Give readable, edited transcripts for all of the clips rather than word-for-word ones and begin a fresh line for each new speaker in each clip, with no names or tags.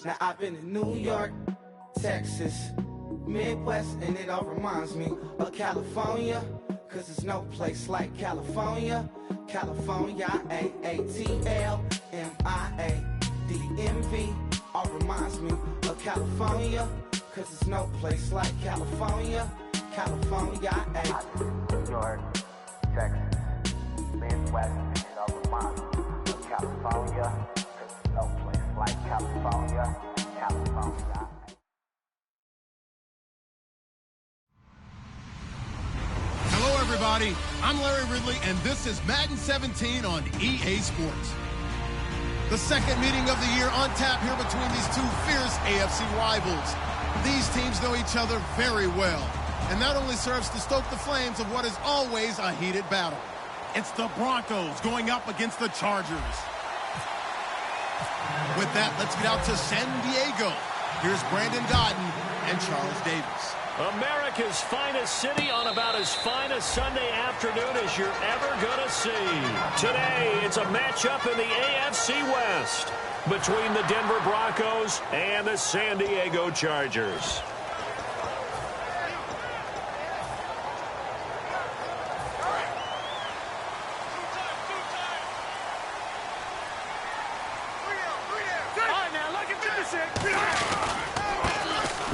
Now I've been in New York, Texas, Midwest, and it all reminds me of California, cause there's no place like California. California, AATLMIA-DMV, all reminds me of California, cause there's no place like California. California,
New York, Texas, Midwest, and it all reminds me of California, cause there's no place like California. California.
Hello, everybody. I'm Larry Ridley, and this is Madden 17 on EA Sports. The second meeting of the year on tap here between these two fierce AFC rivals. These teams know each other very well, and that only serves to stoke the flames of what is always a heated battle. It's the Broncos going up against the Chargers. With that, let's get out to San Diego. Here's Brandon Godden and Charles Davis.
America's finest city on about as fine a Sunday afternoon as you're ever going to see. Today, it's a matchup in the AFC West between the Denver Broncos and the San Diego Chargers.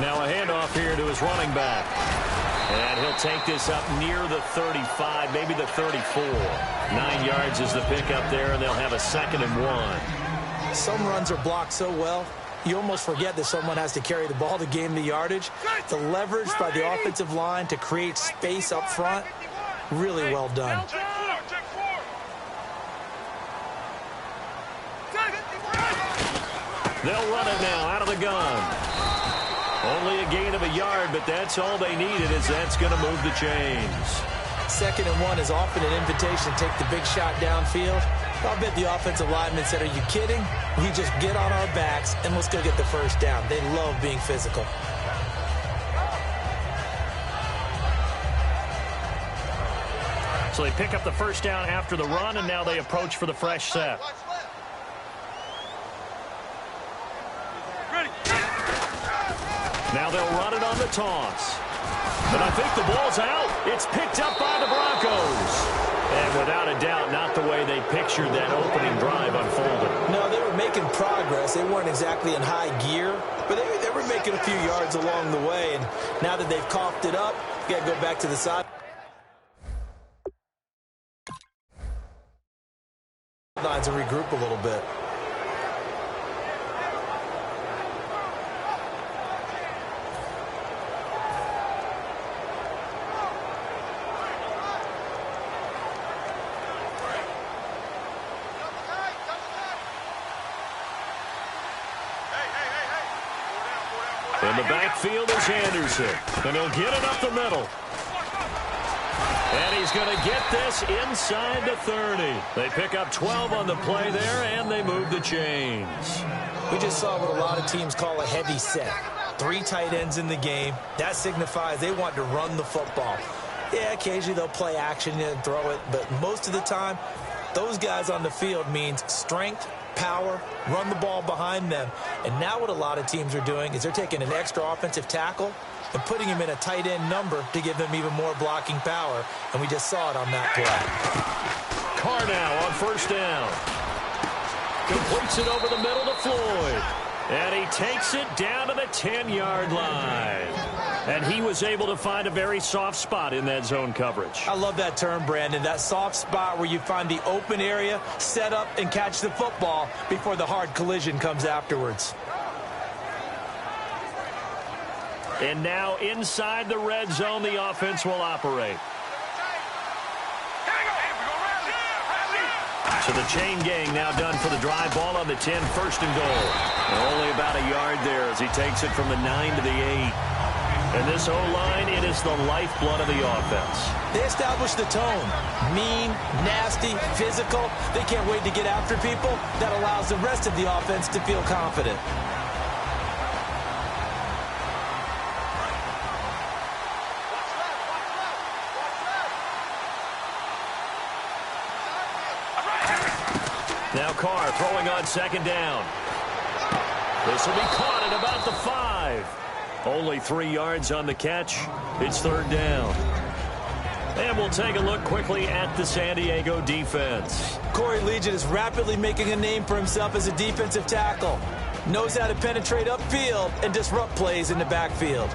Now a handoff here to his running back. And he'll take this up near the 35, maybe the 34. 9 yards is the pickup there, and they'll have a 2nd and 1.
Some runs are blocked so well, you almost forget that someone has to carry the ball to gain the yardage. The leverage by the offensive line to create space up front, really well done.
They'll run it now out of the gun. Only a gain of a yard, but that's all they needed, as that's going to move the chains.
2nd and 1 is often an invitation to take the big shot downfield. I'll bet the offensive lineman said, are you kidding? We just get on our backs and let's go get the first down. They love being physical.
So they pick up the first down after the run, and now they approach for the fresh set. Now they'll run it on the toss. And I think the ball's out. It's picked up by the Broncos. And without a doubt, not the way they pictured that opening drive unfolding.
No, they were making progress. They weren't exactly in high gear, but they were making a few yards along the way. And now that they've coughed it up, you got to go back to the side. Lines and regroup a little bit.
In the backfield is Anderson, and he'll get it up the middle. And he's going to get this inside the 30. They pick up 12 on the play there, and they move the chains.
We just saw what a lot of teams call a heavy set. 3 tight ends in the game. That signifies they want to run the football. Yeah, occasionally they'll play action and throw it, but most of the time, those guys on the field means strength, power, run the ball behind them. And now what a lot of teams are doing is they're taking an extra offensive tackle and putting him in a tight end number to give them even more blocking power. And we just saw it on that play.
Carr now on first down. Completes it over the middle to Floyd. And he takes it down to the 10-yard line. And he was able to find a very soft spot in that zone coverage.
I love that term, Brandon. That soft spot where you find the open area, set up, and catch the football before the hard collision comes afterwards.
And now inside the red zone, the offense will operate. So the chain gang now done for the drive. Ball on the 10, 1st and goal. Only about a yard there as he takes it from the 9 to the 8. And this O-line, it is the lifeblood of the offense.
They establish the tone. Mean, nasty, physical. They can't wait to get after people. That allows the rest of the offense to feel confident.
Now Carr throwing on 2nd down. This will be caught at about the 5. Only 3 yards on the catch. It's 3rd down. And we'll take a look quickly at the San Diego defense.
Corey Legion is rapidly making a name for himself as a defensive tackle. Knows how to penetrate upfield and disrupt plays in the backfield.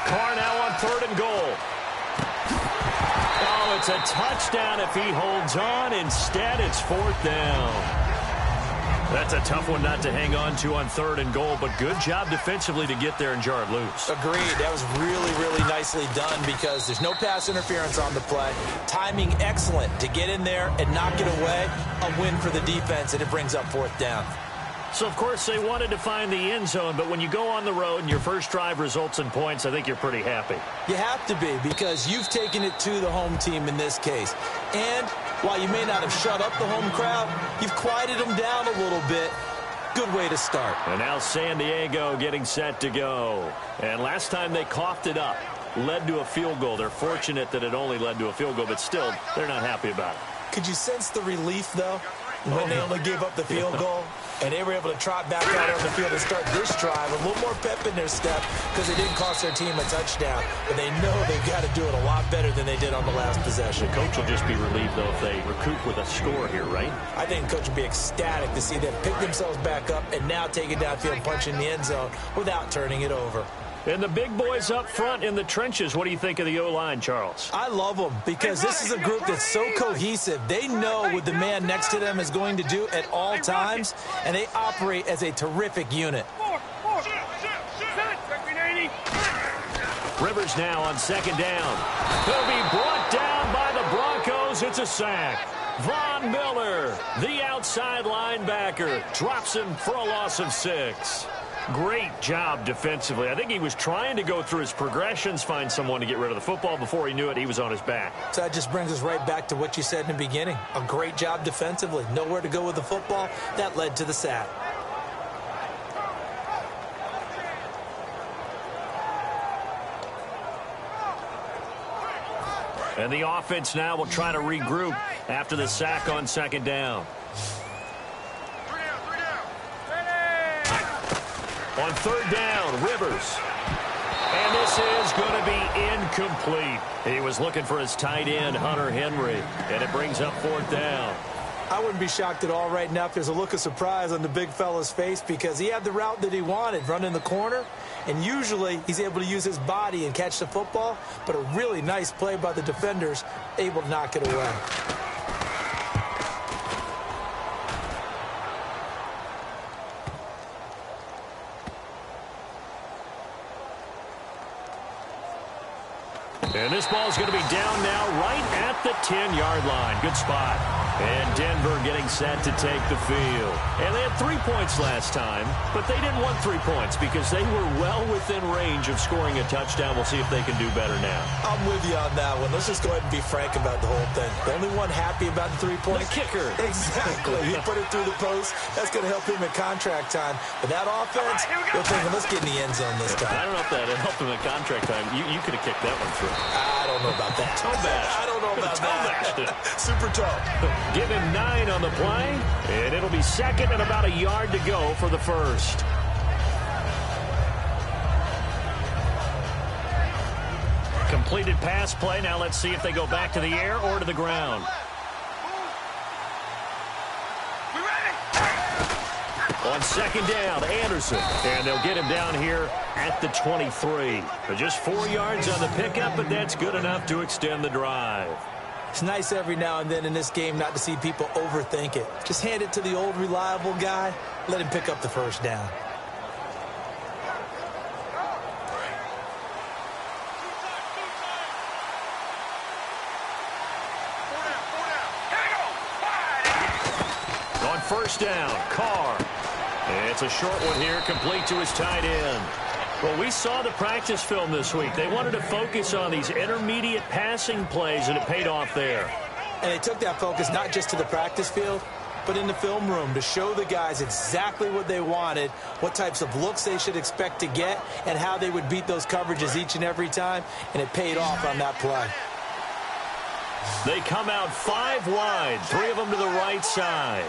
Carr now on 3rd and goal. Oh, it's a touchdown if he holds on. Instead, it's 4th down. That's a tough one not to hang on to on 3rd and goal, but good job defensively to get there and jar it loose.
Agreed. That was really, really nicely done because there's no pass interference on the play. Timing excellent to get in there and knock it away. A win for the defense, and it brings up 4th down.
So, of course, they wanted to find the end zone, but when you go on the road and your first drive results in points, I think you're pretty happy.
You have to be because you've taken it to the home team in this case. And while you may not have shut up the home crowd, you've quieted them down a little bit. Good way to start.
And now San Diego getting set to go. And last time they coughed it up, led to a field goal. They're fortunate that it only led to a field goal, but still, they're not happy about it.
Could you sense the relief, though, when they only gave up the field goal? And they were able to trot back out on the field and start this drive. A little more pep in their step because it didn't cost their team a touchdown. But they know they've got to do it a lot better than they did on the last possession.
The coach will just be relieved, though, if they recoup with a score here, right?
I think the coach will be ecstatic to see them pick themselves back up and now take it downfield and punch in the end zone without turning it over.
And the big boys up front in the trenches, what do you think of the O-line, Charles?
I love them because this is a group that's so cohesive. They know what the man next to them is going to do at all times, and they operate as a terrific unit.
Rivers now on 2nd down. He'll be brought down by the Broncos. It's a sack. Von Miller, the outside linebacker, drops him for a loss of 6. Great job defensively. I think he was trying to go through his progressions, find someone to get rid of the football. Before he knew it, he was on his back.
So that just brings us right back to what you said in the beginning. A great job defensively. Nowhere to go with the football. That led to the sack.
And the offense now will try to regroup after the sack on 2nd down. On 3rd down, Rivers. And this is going to be incomplete. He was looking for his tight end, Hunter Henry, and it brings up 4th down.
I wouldn't be shocked at all right now if there's a look of surprise on the big fella's face because he had the route that he wanted, running the corner, and usually he's able to use his body and catch the football, but a really nice play by the defenders, able to knock it away.
And this ball is going to be down now right at the 10-yard line. Good spot. And Denver getting set to take the field. And they had 3 points last time, but they didn't want 3 points because they were well within range of scoring a touchdown. We'll see if they can do better now.
I'm with you on that one. Let's just go ahead and be frank about the whole thing. The only one happy about the 3 points?
The kicker.
Exactly. He put it through the post. That's going to help him at contract time. But that offense, they're thinking, let's get in the end zone this time.
I don't know if that helped him at contract time. You could have kicked that one through.
I don't know about that.
Toe bash.
I don't know about that. Super toe.
Give him 9 on the play, and it'll be 2nd and about a yard to go for the first. Completed pass play. Now let's see if they go back to the air or to the ground. On 2nd down, Anderson. And they'll get him down here at the 23. But just 4 yards on the pickup, but that's good enough to extend the drive.
It's nice every now and then in this game not to see people overthink it. Just hand it to the old reliable guy. Let him pick up the first down.
On 1st down, Carr. It's a short one here, complete to his tight end. Well, we saw the practice film this week. They wanted to focus on these intermediate passing plays, and it paid off there.
And they took that focus not just to the practice field, but in the film room to show the guys exactly what they wanted, what types of looks they should expect to get, and how they would beat those coverages each and every time, and it paid off on that play.
They come out 5 wide, 3 of them to the right side.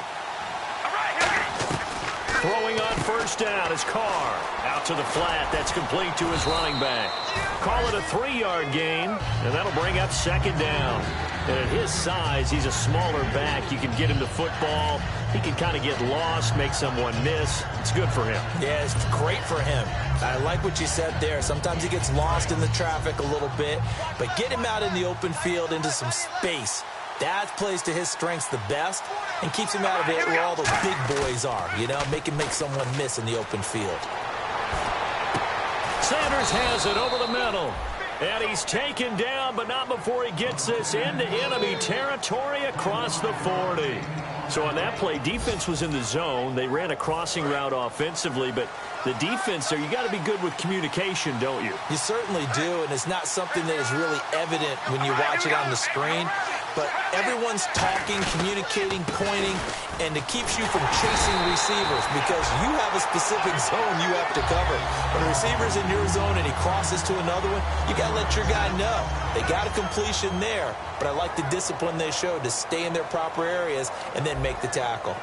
Throwing on first down is Carr. Out to the flat. That's complete to his running back. Call it a 3-yard gain, and that'll bring up second down. And at his size, he's a smaller back. You can get him to football. He can kind of get lost, make someone miss. It's good for him.
Yeah, it's great for him. I like what you said there. Sometimes he gets lost in the traffic a little bit, but get him out in the open field into some space. That plays to his strengths the best and keeps him out of it where all those big boys are, you know, make someone miss in the open field.
Sanders has it over the middle. And he's taken down, but not before he gets this into enemy territory across the 40. So on that play, defense was in the zone. They ran a crossing route offensively, but the defense there, you got to be good with communication, don't you?
You certainly do, and it's not something that is really evident when you watch it on the screen. But everyone's talking, communicating, pointing, and it keeps you from chasing receivers because you have a specific zone you have to cover. When a receiver's in your zone and he crosses to another one, you got to let your guy know. They got a completion there, but I like the discipline they showed to stay in their proper areas and then make the tackle.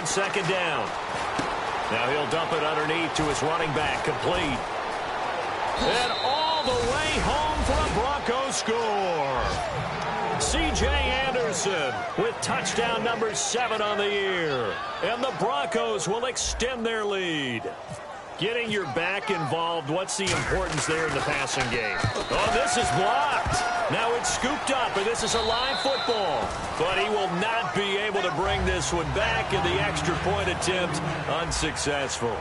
Second down. Now he'll dump it underneath to his running back. Complete. And all the way home for a Broncos score. C.J. Anderson with touchdown number 7 on the year. And the Broncos will extend their lead. Getting your back involved, what's the importance there in the passing game? Oh, this is blocked. Now it's scooped up, and this is a live football. But he will not be able to bring this one back, and the extra point attempt unsuccessful.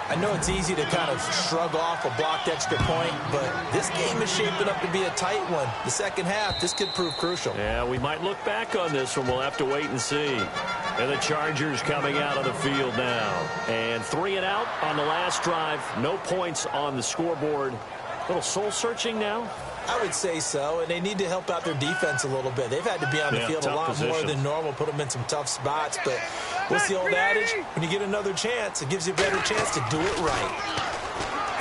I know it's easy to kind of shrug off a blocked extra point, but this game is shaping up to be a tight one. The second half, this could prove crucial.
Yeah, we might look back on this one. We'll have to wait and see. And the Chargers coming out of the field now. And 3 and out on the last drive. No points on the scoreboard. A little soul-searching now?
I would say so, and they need to help out their defense a little bit. They've had to be on the field a lot more than normal, put them in some tough spots. But what's the old adage? When you get another chance, it gives you a better chance to do it right.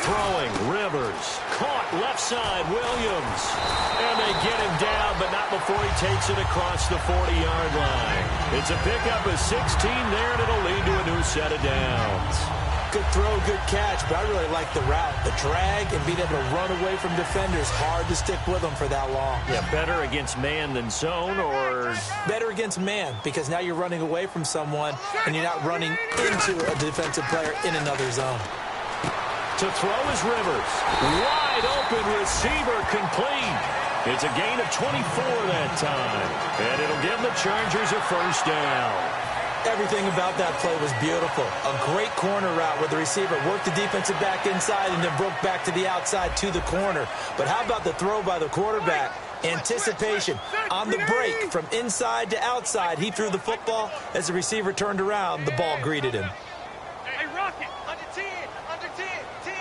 Throwing, Rivers. Caught left side, Williams. And they get him down, but not before he takes it across the 40-yard line. It's a pickup of 16 there, and it'll lead to a new set of downs.
Good throw, good catch, but I really like the route. The drag and being able to run away from defenders, hard to stick with them for that long.
Yeah, better against man than zone, or?
Better against man, because now you're running away from someone, and you're not running into a defensive player in another zone.
To throw is Rivers. Wide open receiver complete. It's a gain of 24 that time. And it'll give the Chargers a first down.
Everything about that play was beautiful. A great corner route where the receiver worked the defensive back inside and then broke back to the outside to the corner. But how about the throw by the quarterback? Anticipation on the break from inside to outside. He threw the football. As the receiver turned around, the ball greeted him.
Hey, Rocket, under 10, under 10, 10.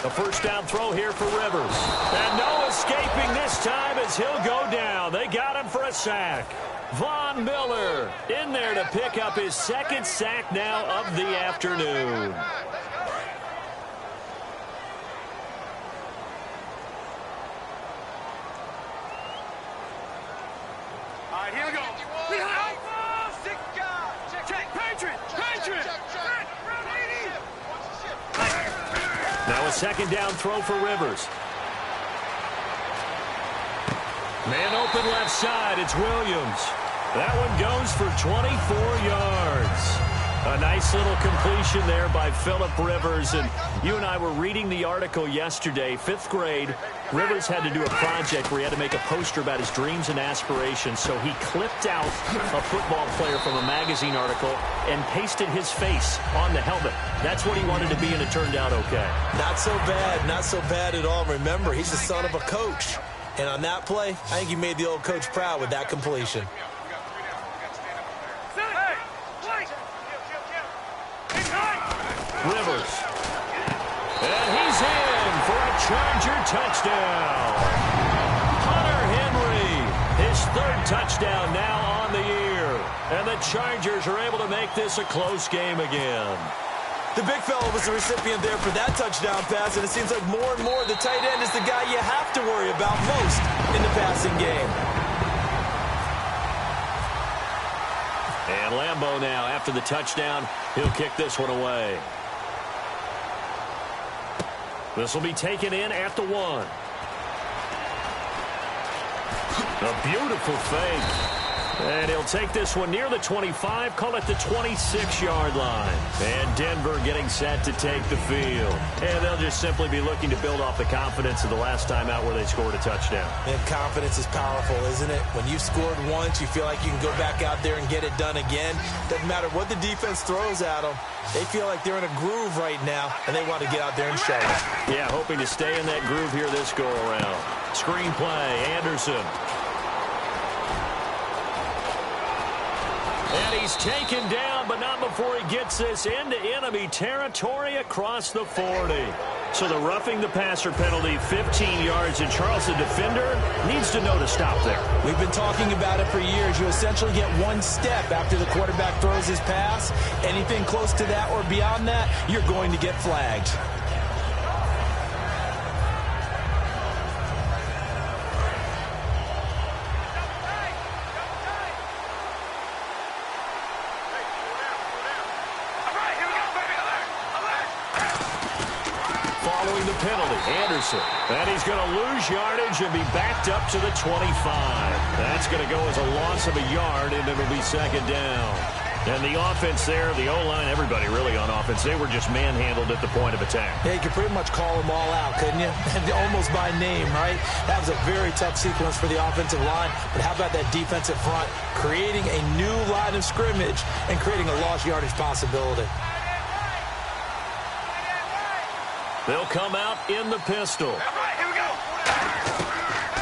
A first down throw here for Rivers. And no escaping this time as he'll go down. They got him for a sack. Von Miller in there to pick up his second sack now of the afternoon.
All right, here we go.
Now a second down throw for Rivers. Man open left side, it's Williams. That one goes for 24 yards. A nice little completion there by Phillip Rivers. And you and I were reading the article yesterday. 5th grade, Rivers had to do a project where he had to make a poster about his dreams and aspirations. So he clipped out a football player from a magazine article and pasted his face on the helmet. That's what he wanted to be, and it turned out okay.
Not so bad. Not so bad at all. Remember, he's the son of a coach. And on that play, I think he made the old coach proud with that completion.
Rivers. And he's in for a Charger touchdown. Hunter Henry, his 3rd touchdown now on the year. And the Chargers are able to make this a close game again.
The big fella was the recipient there for that touchdown pass, and it seems like more and more the tight end is the guy you have to worry about most in the passing game.
And Lambeau now, after the touchdown, he'll kick this one away. This will be taken in at the 1. A beautiful fake. And he'll take this one near the 25, call it the 26-yard line. And Denver getting set to take the field. And they'll just simply be looking to build off the confidence of the last time out where they scored a touchdown.
And confidence is powerful, isn't it? When you've scored once, you feel like you can go back out there and get it done again. Doesn't matter what the defense throws at them. They feel like they're in a groove right now, and they want to get out there and show it.
Yeah, hoping to stay in that groove here this go-around. Screen play, Anderson. And he's taken down, but not before he gets this into enemy territory across the 40. So the roughing the passer penalty, 15 yards, and Charles, the defender, needs to know to stop there.
We've been talking about it for years. You essentially get one step after the quarterback throws his pass. Anything close to that or beyond that, you're going to get flagged.
Following the penalty, Anderson. And he's going to lose yardage and be backed up to the 25. That's going to go as a loss of a yard, and it'll be 2nd down. And the offense there, the O-line, everybody really on offense, they were just manhandled at the point of attack.
Yeah, you could pretty much call them all out, couldn't you? Almost by name, right? That was a very tough sequence for the offensive line. But how about that defensive front creating a new line of scrimmage and creating a lost yardage possibility?
They'll come out in the pistol.
Here we go.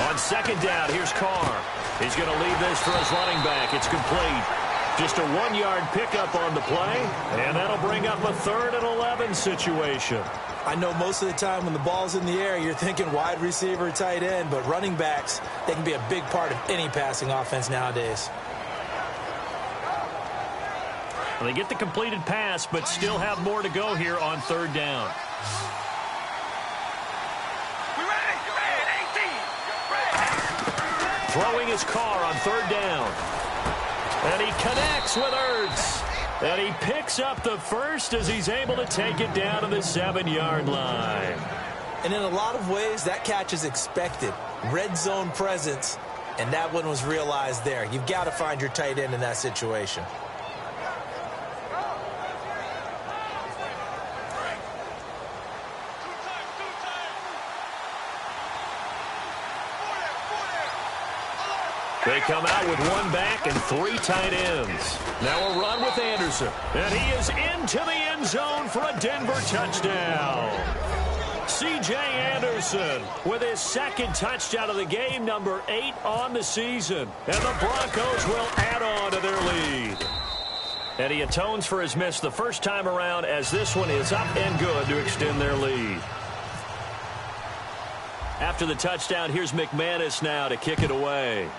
On 2nd down, here's Carr. He's going to leave this for his running back. It's complete. Just a 1-yard pickup on the play, and that'll bring up a 3rd and 11 situation.
I know most of the time when the ball's in the air, you're thinking wide receiver, tight end, but running backs, they can be a big part of any passing offense nowadays.
Well, they get the completed pass, but still have more to go here on 3rd down. Throwing his Carr on 3rd down. And he connects with Ertz. And he picks up the first as he's able to take it down to the 7-yard line.
And in a lot of ways, that catch is expected. Red zone presence, and that one was realized there. You've got to find your tight end in that situation.
They come out with 1 back and 3 tight ends. Now a run with Anderson. And he is into the end zone for a Denver touchdown. C.J. Anderson with his 2nd touchdown of the game, number 8 on the season. And the Broncos will add on to their lead. And he atones for his miss the first time around as this one is up and good to extend their lead. After the touchdown, here's McManus now to kick it away.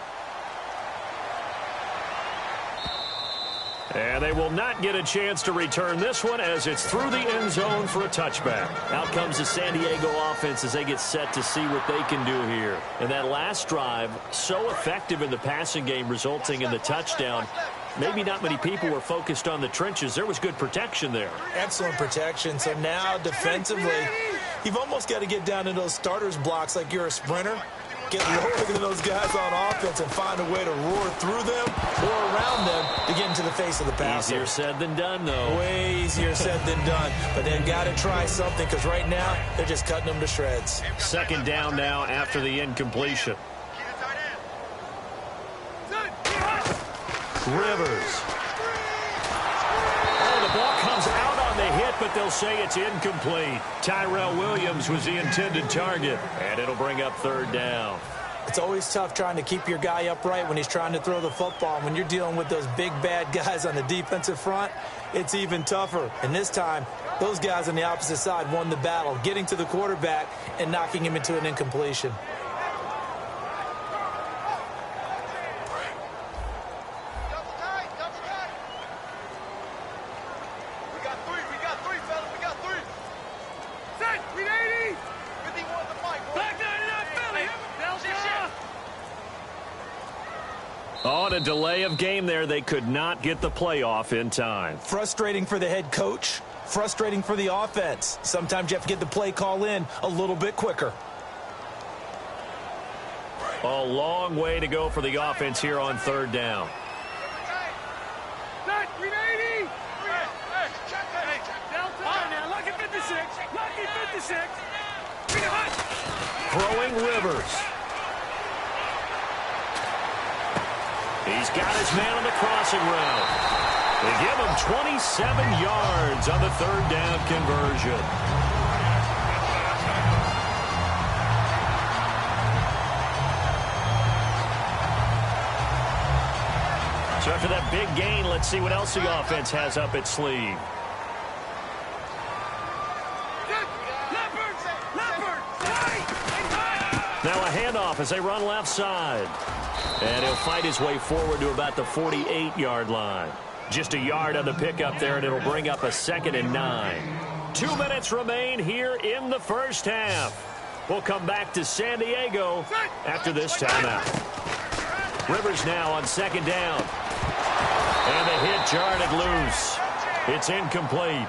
And they will not get a chance to return this one as it's through the end zone for a touchback. Out comes the San Diego offense as they get set to see what they can do here. And that last drive, so effective in the passing game, resulting in the touchdown. Maybe not many people were focused on the trenches. There was good protection there.
Excellent protection. So now defensively, you've almost got to get down to those starters blocks like you're a sprinter get lower than those guys on offense and find a way to roar through them or around them to get into the face of the passer.
Easier said than done, though.
Way easier said than done. But they've got to try something because right now they're just cutting them to shreds.
Second down now after the incompletion. Rivers. Oh, the ball comes out on the hit, but they'll say it's incomplete. Tyrell Williams was the intended target, and it'll bring up third down.
It's always tough trying to keep your guy upright when he's trying to throw the football. When you're dealing with those big, bad guys on the defensive front, it's even tougher. And this time, those guys on the opposite side won the battle, getting to the quarterback and knocking him into an incompletion.
On a delay of game there, they could not get the playoff in time.
Frustrating for the head coach, frustrating for the offense. Sometimes you have to get the play call in a little bit quicker.
A long way to go for the offense here on third down. Throwing Rivers. He's got his man on the crossing route. They give him 27 yards on the third down conversion. So after that big gain, let's see what else the offense has up its sleeve. Now a handoff as they run left side. And he'll fight his way forward to about the 48-yard line. Just a yard on the pickup there, and it'll bring up a 2nd and 9. 2 minutes remain here in the first half. We'll come back to San Diego after this timeout. Rivers now on 2nd down. And the hit jarred it loose. It's incomplete.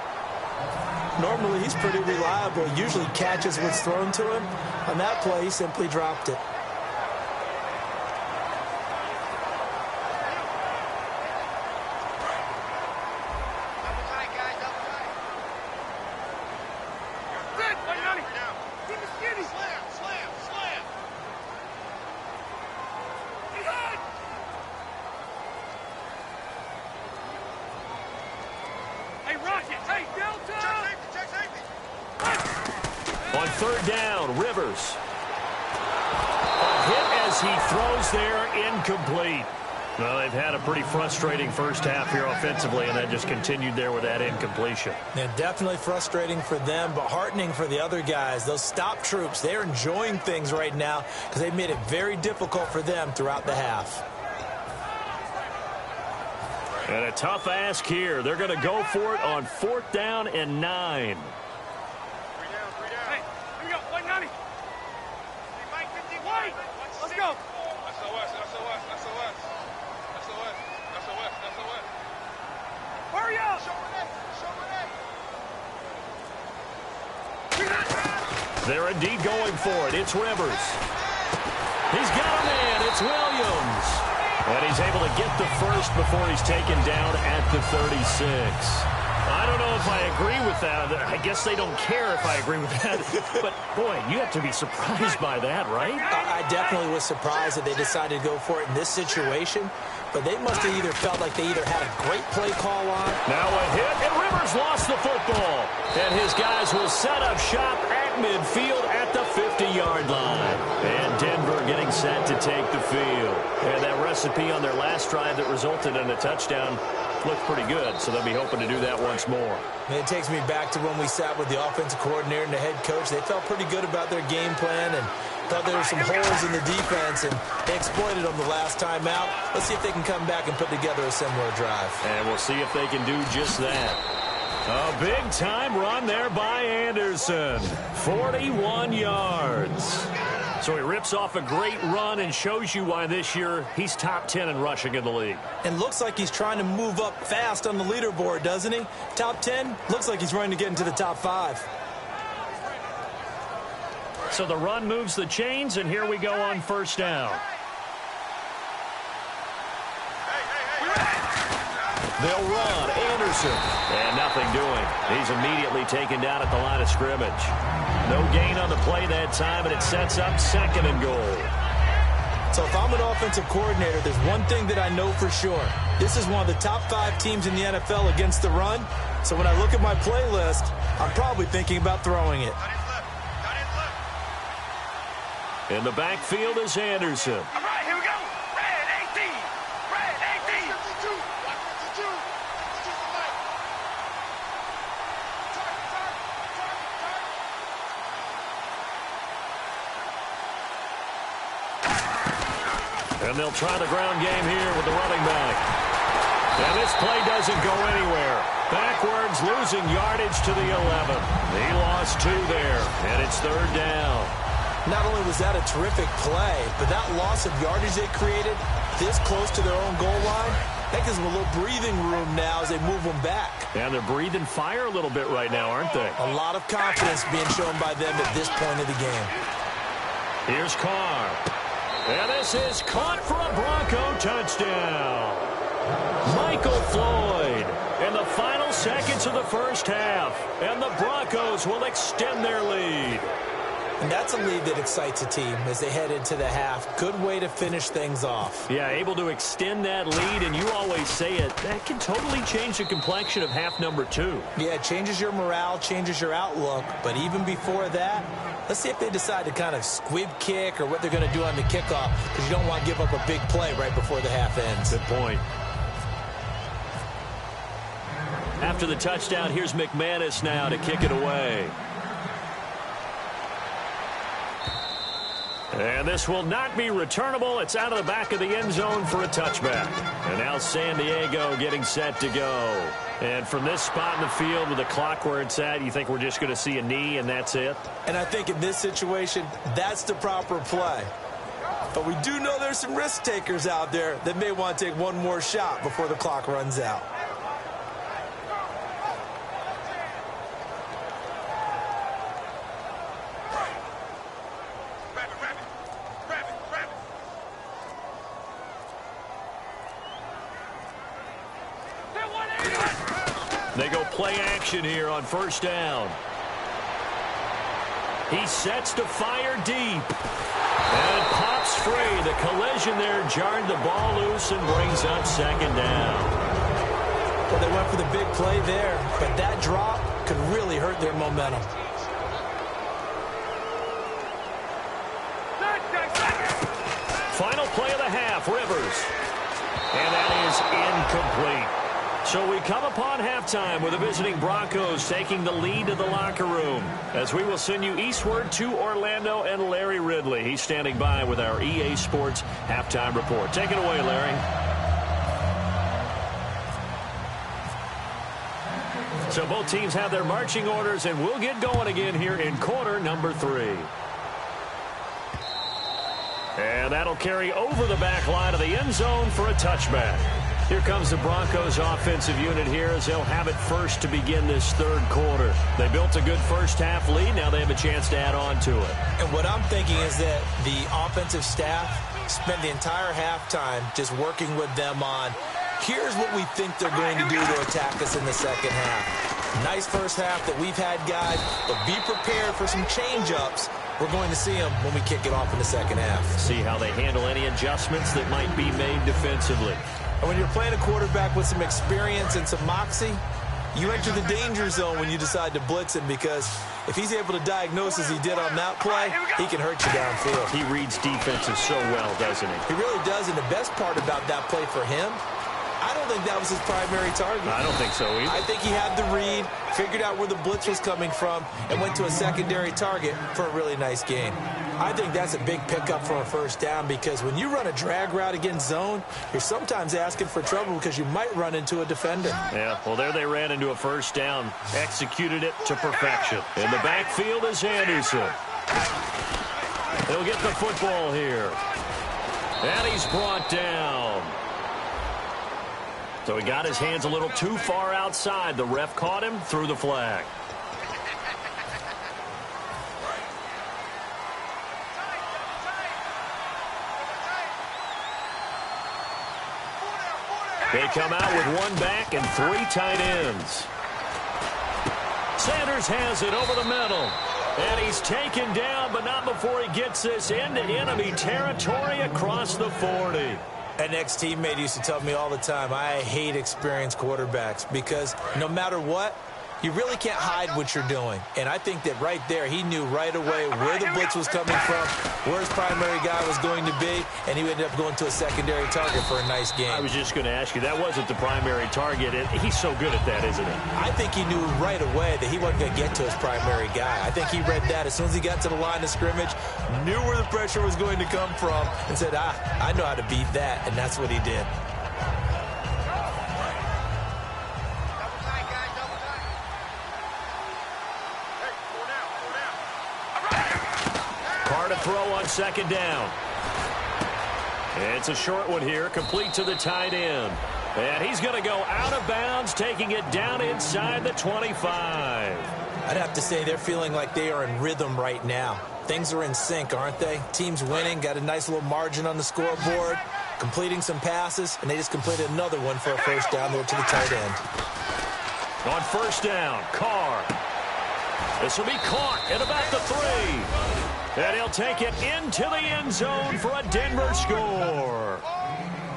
Normally, he's pretty reliable. He usually catches what's thrown to him. On that play, he simply dropped it.
On third down, Rivers. A hit as he throws there, incomplete. Well, they've had a pretty frustrating first half here offensively, and then just continued there with that incompletion.
Yeah, definitely frustrating for them, but heartening for the other guys. Those stop troops, they're enjoying things right now because they've made it very difficult for them throughout the half.
And a tough ask here. They're going to go for it on 4th down and 9.
Let's go. Hurry up.
They're indeed going for it. It's Rivers. He's got a man. It's Williams. And he's able to get the first before he's taken down at the 36. I don't know if I agree with that. I guess they don't care if I agree with that. But, boy, you have to be surprised by that, right?
I definitely was surprised that they decided to go for it in this situation. But they must have either felt like they either had a great play call on.
Now a hit, and Rivers lost the football. And his guys will set up shop at midfield at the 50-yard line. And Denver getting set to take the field. And that recipe on their last drive that resulted in a touchdown looked pretty good, so they'll be hoping to do that once more.
And it takes me back to when we sat with the offensive coordinator and the head coach. They felt pretty good about their game plan and thought there were some holes in the defense, and they exploited them the last time out. Let's see if they can come back and put together a similar drive.
And we'll see if they can do just that. A big-time run there by Anderson. 41 yards. So he rips off a great run and shows you why this year he's top 10 in rushing in the league.
And looks like he's trying to move up fast on the leaderboard, doesn't he? Top 10, looks like he's running to get into the top 5.
So the run moves the chains, and here we go on first down. They'll run. Anderson. And nothing doing. He's immediately taken down at the line of scrimmage. No gain on the play that time, and it sets up 2nd and goal.
So if I'm an offensive coordinator, there's one thing that I know for sure. This is one of the top 5 teams in the NFL against the run. So when I look at my playlist, I'm probably thinking about throwing it.
In the backfield is Anderson.
All right, here we go. Red 18. Red 18. 52. 52.
And they'll try the ground game here with the running back. And this play doesn't go anywhere. Backwards, losing yardage to the 11. He lost 2 there, and it's 3rd down.
Not only was that a terrific play, but that loss of yardage they created this close to their own goal line, that gives them a little breathing room now as they move them back.
And they're breathing fire a little bit right now, aren't they?
A lot of confidence being shown by them at this point of the game.
Here's Carr. And this is caught for a Bronco touchdown. Michael Floyd in the final seconds of the first half. And the Broncos will extend their lead.
And that's a lead that excites a team as they head into the half. Good way to finish things off.
Yeah, able to extend that lead, and you always say it, that can totally change the complexion of half number 2.
Yeah, it changes your morale, changes your outlook. But even before that, let's see if they decide to kind of squib kick or what they're going to do on the kickoff, because you don't want to give up a big play right before the half ends.
Good point. After the touchdown, here's McManus now to kick it away. And this will not be returnable. It's out of the back of the end zone for a touchback. And now San Diego getting set to go. And from this spot in the field with the clock where it's at, you think we're just going to see a knee and that's it?
And I think in this situation, that's the proper play. But we do know there's some risk takers out there that may want to take one more shot before the clock runs out.
They go play action here on first down. He sets to fire deep. And it pops free. The collision there jarred the ball loose and brings up 2nd down.
Well, they went for the big play there, but that drop could really hurt their momentum.
Final play of the half, Rivers. And that is incomplete. So we come upon halftime with the visiting Broncos taking the lead to the locker room. As we will send you eastward to Orlando and Larry Ridley. He's standing by with our EA Sports halftime report. Take it away, Larry. So both teams have their marching orders, and we'll get going again here in quarter number 3. And that'll carry over the back line of the end zone for a touchback. Here comes the Broncos offensive unit here as they'll have it first to begin this 3rd quarter. They built a good first half lead. Now they have a chance to add on to it.
And what I'm thinking is that the offensive staff spent the entire halftime just working with them on, here's what we think they're going to do to attack us in the second half. Nice first half that we've had, guys, but be prepared for some change-ups. We're going to see them when we kick it off in the second half.
See how they handle any adjustments that might be made defensively.
And when you're playing a quarterback with some experience and some moxie, you enter the danger zone when you decide to blitz him, because if he's able to diagnose as he did on that play, he can hurt you downfield.
He reads defenses so well, doesn't he?
He really does, and the best part about that play for him, I don't think that was his primary target.
I don't think so either.
I think he had the read, figured out where the blitz was coming from, and went to a secondary target for a really nice gain. I think that's a big pickup for a first down, because when you run a drag route against zone, you're sometimes asking for trouble because you might run into a defender.
Yeah, well, there they ran into a first down, executed it to perfection. In the backfield is Anderson. He'll get the football here. And he's brought down. So he got his hands a little too far outside. The ref caught him, threw the flag. They come out with one back and 3 tight ends. Sanders has it over the middle. And he's taken down, but not before he gets this into enemy territory across the 40.
An ex-teammate used to tell me all the time, I hate experienced quarterbacks because no matter what, you really can't hide what you're doing. And I think that right there, he knew right away where the blitz was coming from, where his primary guy was going to be, and he ended up going to a secondary target for a nice game.
I was just going to ask you, that wasn't the primary target, and he's so good at that, isn't he?
I think he knew right away that he wasn't going to get to his primary guy. I think he read that as soon as he got to the line of scrimmage, knew where the pressure was going to come from, and said, I know how to beat that, and that's what he did.
To throw on second down. It's a short one here, complete to the tight end. And he's going to go out of bounds, taking it down inside the 25.
I'd have to say they're feeling like they are in rhythm right now. Things are in sync, aren't they? Team's winning, got a nice little margin on the scoreboard, completing some passes, and they just completed another one for a first down there to the tight end.
On first down, Carr. This will be caught at about the 3. And he'll take it into the end zone for a Denver score.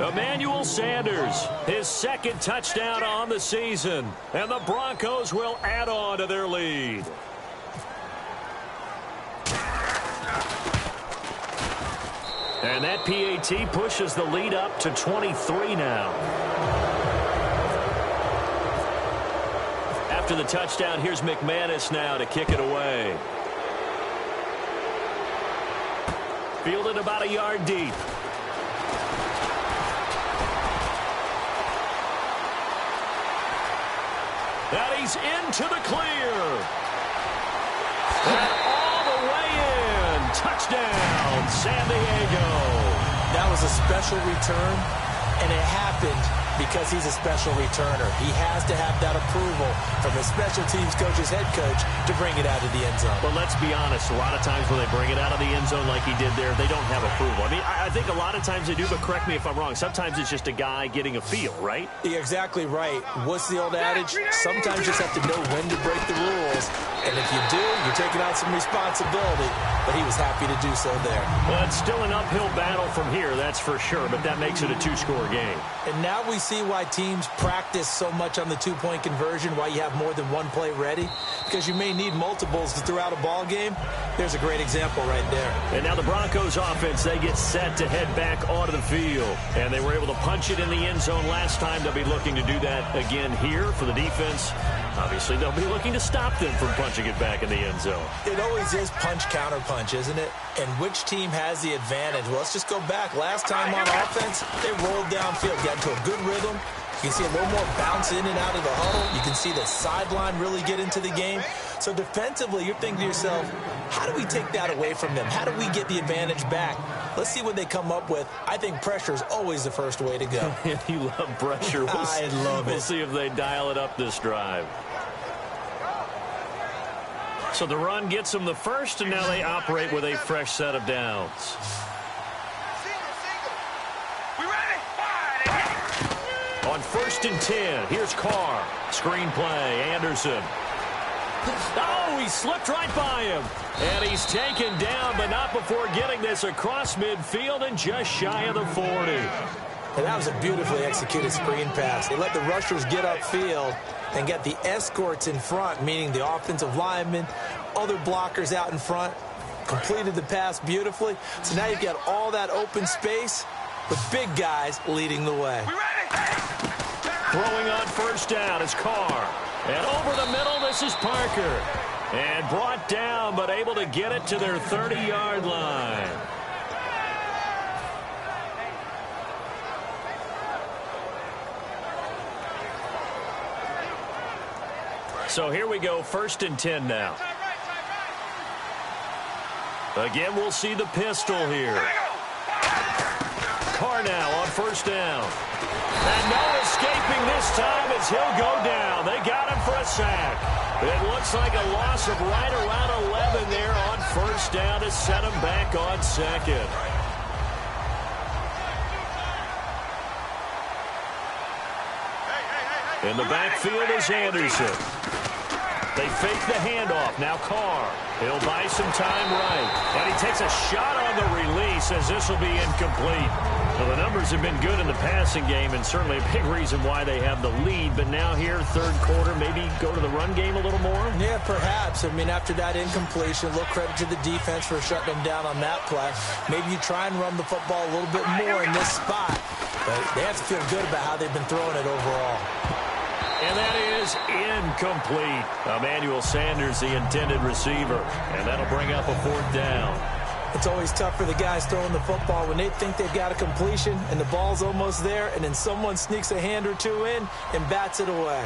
Emmanuel Sanders, his second touchdown on the season. And the Broncos will add on to their lead. And that PAT pushes the lead up to 23 now. After the touchdown, here's McManus now to kick it away. Fielded about a yard deep. And he's into the clear. And all the way in. Touchdown, San Diego.
That was a special return, and it happened because he's a special returner. He has to have that approval from his special teams coach's head coach to bring it out of the end zone.
But let's be honest, a lot of times when they bring it out of the end zone like he did there, they don't have approval. I mean, I think a lot of times they do, but correct me if I'm wrong. Sometimes it's just a guy getting a feel, right?
You're exactly right. What's the old adage? Sometimes you just have to know when to break the rules. And if you do, you're taking out some responsibility. But he was happy to do so there.
Well, it's still an uphill battle from here, that's for sure. But that makes it a 2-score game.
And now we see why teams practice so much on the 2-point conversion, why you have more than one play ready. Because you may need multiples to throw out a ball game. There's a great example right there.
And now the Broncos offense, they get set to head back onto the field. And they were able to punch it in the end zone last time. They'll be looking to do that again here for the defense. Obviously, they'll be looking to stop them from punching it back in the end zone.
It always is punch-counter-punch, isn't it? And which team has the advantage? Well, let's just go back. Last time on offense, they rolled downfield, got into a good rhythm. You can see a little more bounce in and out of the huddle. You can see the sideline really get into the game. So defensively, you're thinking to yourself, how do we take that away from them? How do we get the advantage back? Let's see what they come up with. I think pressure is always the first way to go.
You love pressure.
I love it.
We'll see if they dial it up this drive. So the run gets them the first, and now they operate with a fresh set of downs. On first and 10, here's Carr. Screen play, Anderson. Oh, he slipped right by him. And he's taken down, but not before getting this across midfield and just shy of the 40.
And that was a beautifully executed screen pass. They let the rushers get upfield and get the escorts in front, meaning the offensive linemen, other blockers out in front, completed the pass beautifully. So now you've got all that open space with big guys leading the way.
Throwing on first down is Carr. And over the middle, this is Parker. And brought down, but able to get it to their 30-yard line. So here we go, first and 10 now. Again, we'll see the pistol here. Carr now on first down. And no escaping this time as he'll go down. They got him for a sack. It looks like a loss of right around 11 there on first down to set him back on second. In the backfield is Anderson. They fake the handoff. Now Carr. He'll buy some time right. And he takes a shot on the release as this will be incomplete. Well, the numbers have been good in the passing game and certainly a big reason why they have the lead. But now here, third quarter, maybe go to the run game a little more?
Yeah, perhaps. I mean, after that incompletion, a little credit to the defense for shutting them down on that play. Maybe you try and run the football a little bit more in this spot. But they have to feel good about how they've been throwing it overall.
And that is incomplete. Emmanuel Sanders, the intended receiver. And that'll bring up a fourth down.
It's always tough for the guys throwing the football when they think they've got a completion and the ball's almost there, and then someone sneaks a hand or two in and bats it away.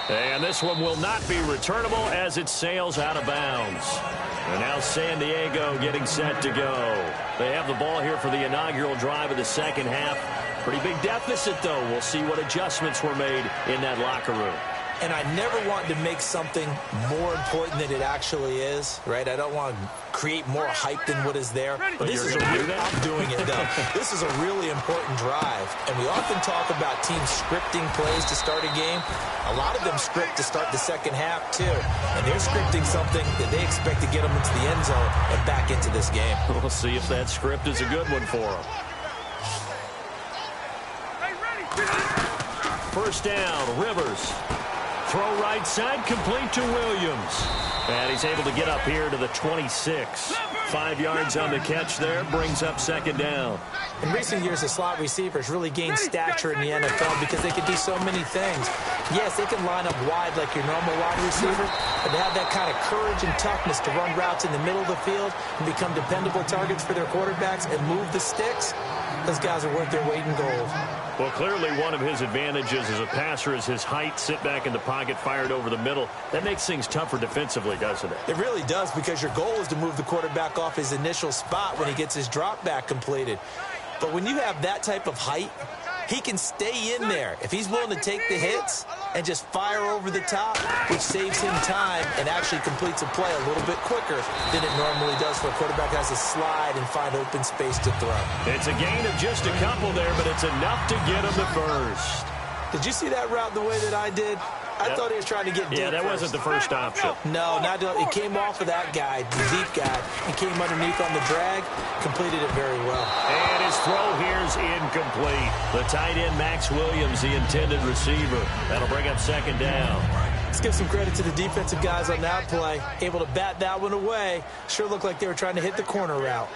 And this one will not be returnable as it sails out of bounds. And now San Diego getting set to go. They have the ball here for the inaugural drive of the second half. Pretty big deficit, though. We'll see what adjustments were made in that locker room.
And I never want to make something more important than it actually is, right? I don't want to create more hype than what is there. But this is I'm doing it, though. This is a really important drive. And we often talk about teams scripting plays to start a game. A lot of them script to start the second half, too. And they're scripting something that they expect to get them into the end zone and back into this game.
We'll see if that script is a good one for them. First down, Rivers. Throw right side, complete to Williams. And he's able to get up here to the 26. 5 yards on the catch there, brings up second down.
In recent years, the slot receivers really gained stature in the NFL because they can do so many things. Yes, they can line up wide like your normal wide receiver, but they have that kind of courage and toughness to run routes in the middle of the field and become dependable targets for their quarterbacks and move the sticks. Those guys are worth their weight in gold.
Well, clearly one of his advantages as a passer is his height, sit back in the pocket, fired over the middle. That makes things tougher defensively, doesn't it?
It really does, because your goal is to move the quarterback off his initial spot when he gets his drop back completed. But when you have that type of height, he can stay in there if he's willing to take the hits and just fire over the top, which saves him time and actually completes a play a little bit quicker than it normally does for a quarterback who has to slide and find open space to throw.
It's a gain of just a couple there, but it's enough to get him the first.
Did you see that route the way that I did? I thought he was trying to get deep.
Yeah, that wasn't the first option.
No, not it came off of that guy, the deep guy, and came underneath on the drag, completed it very well.
And his throw here's incomplete. The tight end, Max Williams, the intended receiver. That'll bring up second down.
Let's give some credit to the defensive guys on that play. Able to bat that one away. Sure looked like they were trying to hit the corner route.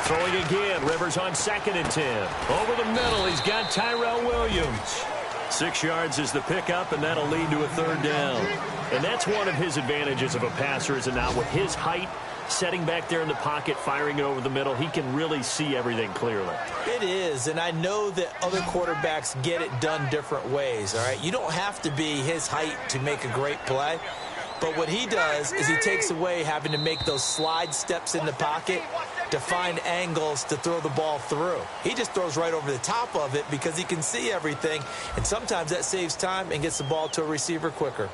Throwing again, Rivers on 2nd and 10. Over the middle, he's got Tyrell Williams. 6 yards is the pickup, and that'll lead to a third down. And that's one of his advantages of a passer, is it not? With his height, setting back there in the pocket, firing it over the middle, he can really see everything clearly.
It is, and I know that other quarterbacks get it done different ways, all right? You don't have to be his height to make a great play. But what he does is he takes away having to make those slide steps in the pocket to find angles to throw the ball through. He just throws right over the top of it because he can see everything, and sometimes that saves time and gets the ball to a receiver quicker.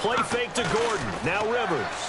Play fake to Gordon. Now Rivers.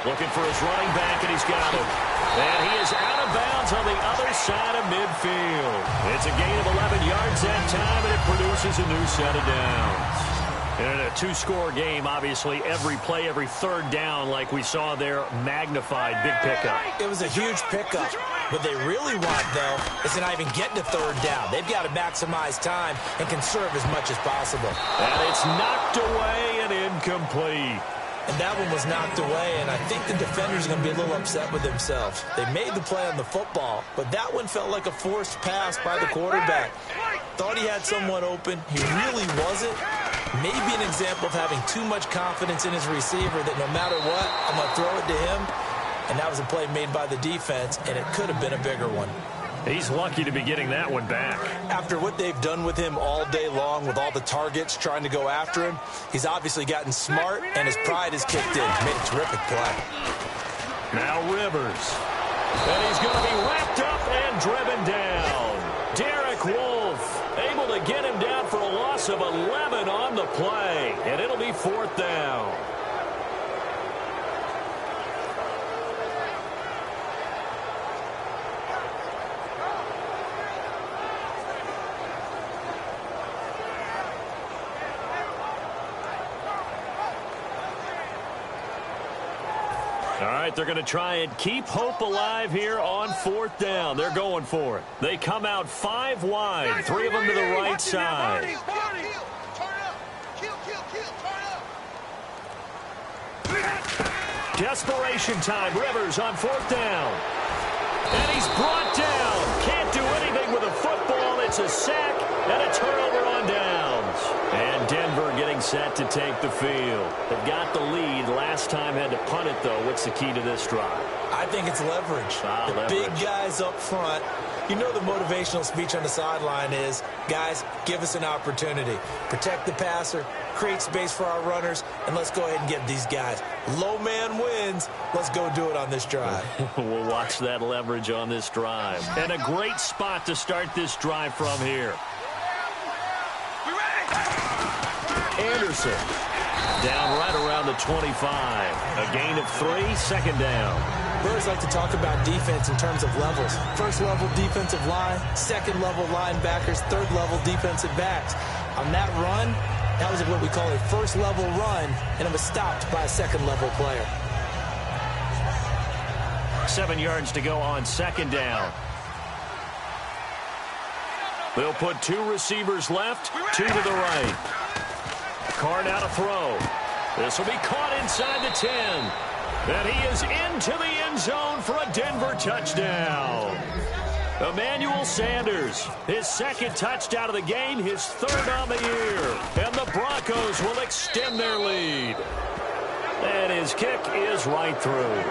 Looking for his running back, and he's got him. And he is out of bounds on the other side of midfield. It's a gain of 11 yards that time, and it produces a new set of downs. And in a two-score game, obviously, every play, every third down, like we saw there, magnified. Big pickup.
It was a huge pickup. What they really want, though, is to not even get to third down. They've got to maximize time and conserve as much as possible.
And it's knocked away and incomplete.
And that one was knocked away, and I think the defender's going to be a little upset with themselves. They made the play on the football, but that one felt like a forced pass by the quarterback. Thought he had someone open. He really wasn't. Maybe an example of having too much confidence in his receiver that no matter what, I'm going to throw it to him. And that was a play made by the defense, and it could have been a bigger one.
He's lucky to be getting that one back.
After what they've done with him all day long with all the targets trying to go after him, he's obviously gotten smart, and his pride has kicked in. Made a terrific play.
Now Rivers. And he's going to be wrapped up and driven down. Derek Wolfe able to get him down for a loss of 11 on the play. And it'll be 4th down. All right, they're going to try and keep hope alive here on 4th down. They're going for it. They come out 5 wide, 3 of them to the right side. Desperation time. Rivers on 4th down. And he's brought down. Can't do anything with a football. It's a sack and a turnover on downs. And Denver getting set to take the field. They've got the lead. Last time had to punt it, though. What's the key to this drive?
I think it's leverage. The big guys up front. You know the motivational speech on the sideline is, guys, give us an opportunity. Protect the passer, create space for our runners, and let's go ahead and get these guys. Low man wins. Let's go do it on this drive.
We'll watch that leverage on this drive. And a great spot to start this drive from here. Anderson down right around the 25. A gain of 3, 2nd down.
Birds like to talk about defense in terms of levels. First level defensive line, second level linebackers, third level defensive backs. On that run, that was what we call a first level run, and it was stopped by a second level player.
7 yards to go on 2nd down. They'll put 2 receivers left, 2 to the right. Card out a throw. This will be caught inside the 10. And he is into the end zone for a Denver touchdown. Emmanuel Sanders, his 2nd touchdown of the game, his 3rd on the year. And the Broncos will extend their lead. And his kick is right through.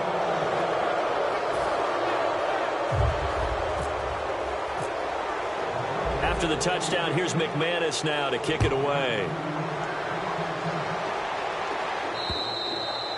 After the touchdown, here's McManus now to kick it away.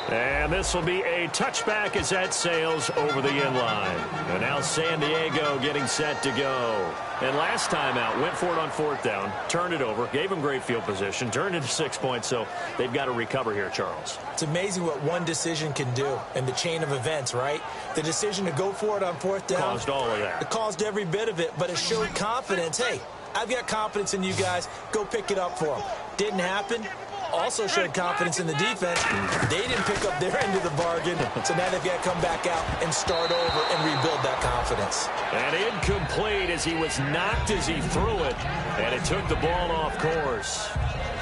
And this will be a touchback as that sails over the end line. And now San Diego getting set to go. And last time out, went for it on 4th down, turned it over, gave him great field position, turned it to 6 points, so they've got to recover here, Charles.
It's amazing what one decision can do in the chain of events, right? The decision to go for it on 4th down.
Caused all of that.
It caused every bit of it, but it showed confidence. Hey, I've got confidence in you guys. Go pick it up for them. Didn't happen. Also showed confidence in the defense. They didn't pick up their end of the bargain, so now they've got to come back out and start over and rebuild that confidence.
And incomplete as he was knocked as he threw it, and it took the ball off course.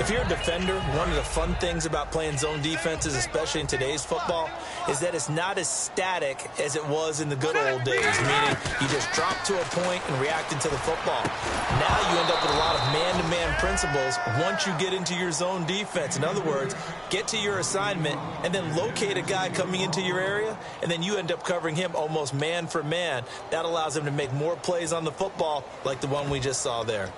If you're a defender, one of the fun things about playing zone defenses, especially in today's football, is that it's not as static as it was in the good old days, meaning you just drop to a point and react into the football. Now you end up with a lot of man-to-man principles once you get into your zone defense. In other words, get to your assignment and then locate a guy coming into your area, and then you end up covering him almost man for man. That allows him to make more plays on the football like the one we just saw there.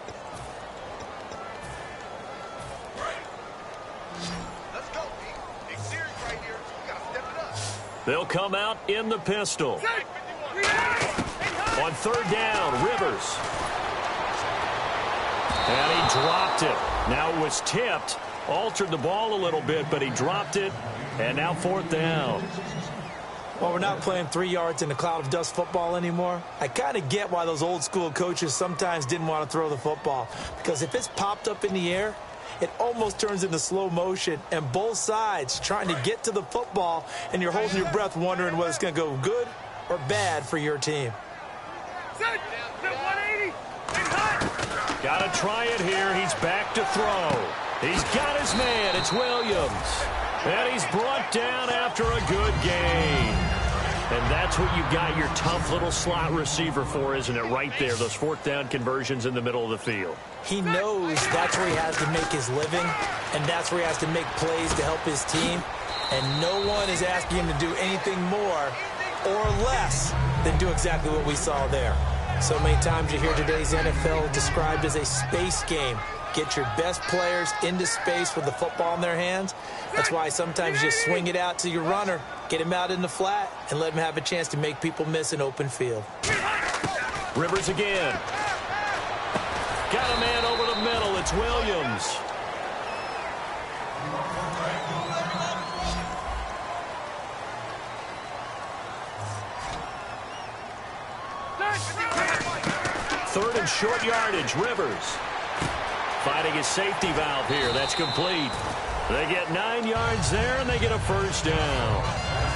They'll come out in the pistol. On 3rd down, Rivers. And he dropped it. Now it was tipped. Altered the ball a little bit, but he dropped it. And now 4th down.
Well, we're not playing 3 yards in a cloud of dust football anymore. I kind of get why those old school coaches sometimes didn't want to throw the football. Because if it's popped up in the air, it almost turns into slow motion, and both sides trying to get to the football, and you're holding your breath wondering whether it's going to go good or bad for your team.
Got to try it here. He's back to throw. He's got his man. It's Williams. And he's brought down after a good game. And that's what you got your tough little slot receiver for, isn't it? Right there, those 4th down conversions in the middle of the field.
He knows that's where he has to make his living, and that's where he has to make plays to help his team. And no one is asking him to do anything more or less than do exactly what we saw there. So many times you hear today's NFL described as a space game. Get your best players into space with the football in their hands. That's why sometimes you swing it out to your runner, get him out in the flat, and let him have a chance to make people miss an open field.
Rivers again. Got a man over the middle. It's Williams. Third and short yardage. Rivers finding his safety valve here. That's complete. They get 9 yards there, and they get a first down.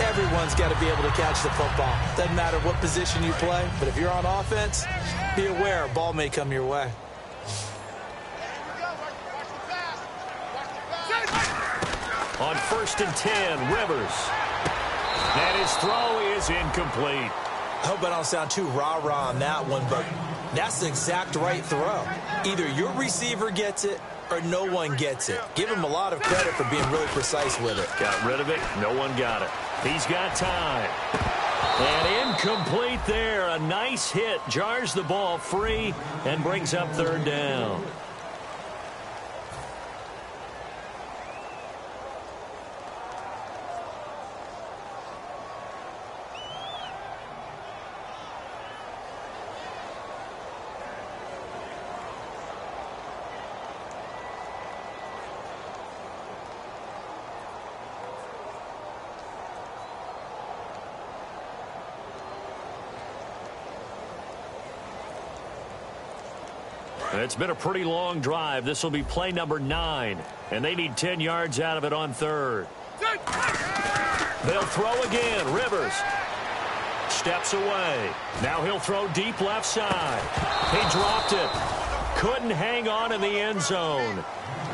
Everyone's got to be able to catch the football. Doesn't matter what position you play, but if you're on offense, be aware a ball may come your way.
On 1st and 10, Rivers. And his throw is incomplete.
I hope I don't sound too rah-rah on that one, but that's the exact right throw. Either your receiver gets it or no one gets it. Give him a lot of credit for being really precise with it.
Got rid of it. No one got it. He's got time. And incomplete there. A nice hit. Jars the ball free and brings up 3rd down. It's been a pretty long drive. This will be play number 9, and they need 10 yards out of it on 3rd. They'll throw again. Rivers steps away. Now he'll throw deep left side. He dropped it. Couldn't hang on in the end zone.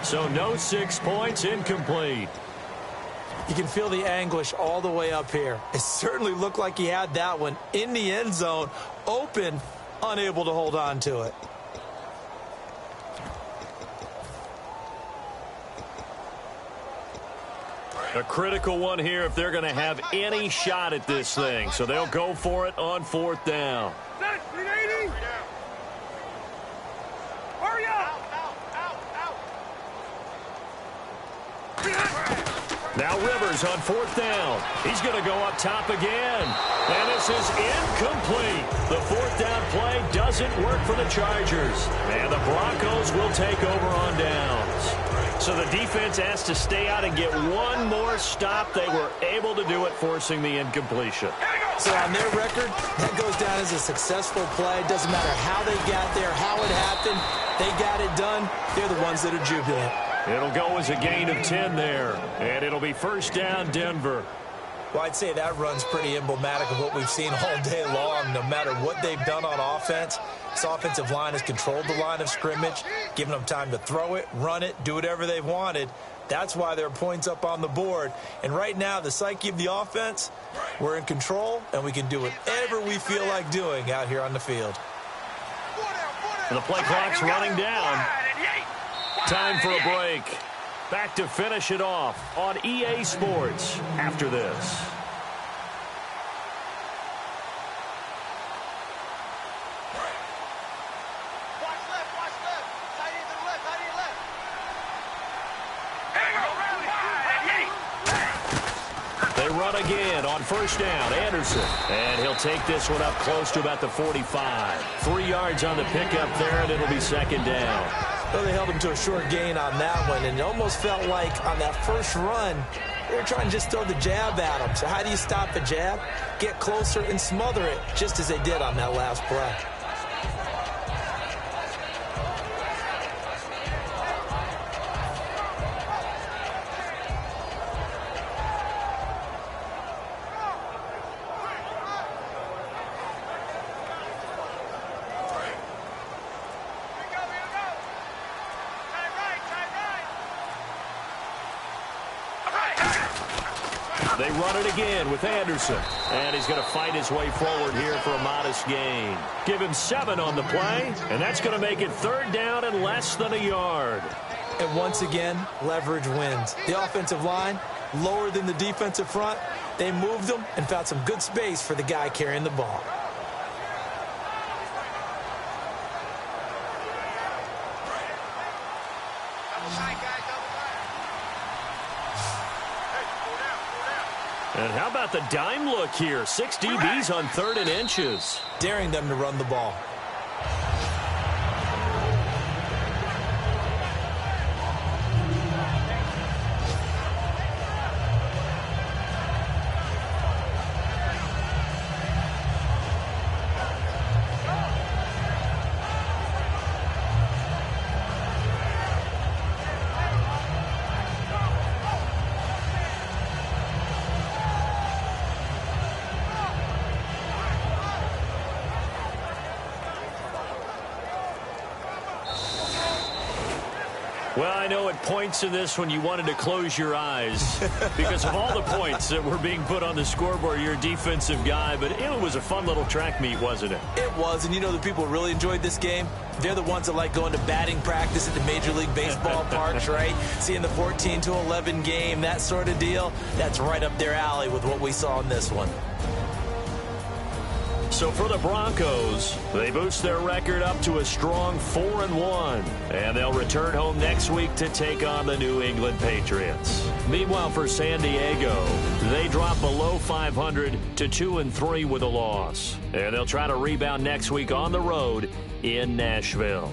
So no 6 points, incomplete.
You can feel the anguish all the way up here. It certainly looked like he had that one in the end zone, open, unable to hold on to it.
A critical one here if they're going to have any shot at this thing. So they'll go for it on 4th down.
Hurry up!
Now Rivers on 4th down. He's going to go up top again. And this is incomplete. The 4th down play doesn't work for the Chargers. And the Broncos will take over on downs. So the defense has to stay out and get one more stop. They were able to do it, forcing the incompletion.
So on their record, that goes down as a successful play. It doesn't matter how they got there, how it happened. They got it done. They're the ones that are jubilant.
It'll go as a gain of 10 there. And it'll be 1st down, Denver.
Well, I'd say that run's pretty emblematic of what we've seen all day long. No matter what they've done on offense, this offensive line has controlled the line of scrimmage, given them time to throw it, run it, do whatever they've wanted. That's why there are points up on the board. And right now, the psyche of the offense, we're in control, and we can do whatever we feel like doing out here on the field.
And the play clock's running down. Time for a break. Back to finish it off on EA Sports after this. They run again on 1st down. Anderson. And he'll take this one up close to about the 45. 3 yards on the pickup there, and it'll be 2nd down.
Well, they held him to a short gain on that one, and it almost felt like on that first run, they were trying to just throw the jab at him. So how do you stop the jab? Get closer and smother it, just as they did on that last play.
They run it again with Anderson. And he's going to fight his way forward here for a modest gain. Give him 7 on the play, and that's going to make it 3rd down and less than a yard.
And once again, leverage wins. The offensive line, lower than the defensive front. They moved them and found some good space for the guy carrying the ball.
And how about the dime look here? 6 DBs on 3rd and inches.
Daring them to run the ball.
Well, I know at points in this when you wanted to close your eyes because of all the points that were being put on the scoreboard. You're a defensive guy, but it was a fun little track meet, wasn't it?
It was, and you know the people who really enjoyed this game? They're the ones that like going to batting practice at the Major League Baseball parks, right? Seeing the 14-11 game, that sort of deal. That's right up their alley with what we saw in this one.
So for the Broncos, they boost their record up to a strong 4-1. And they'll return home next week to take on the New England Patriots. Meanwhile, for San Diego, they drop below 500 to 2-3 with a loss. And they'll try to rebound next week on the road in Nashville.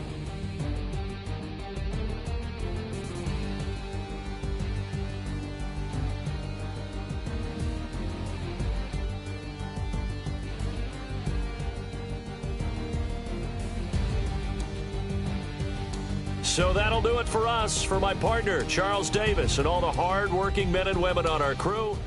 So that'll do it for us. For my partner, Charles Davis, and all the hard-working men and women on our crew,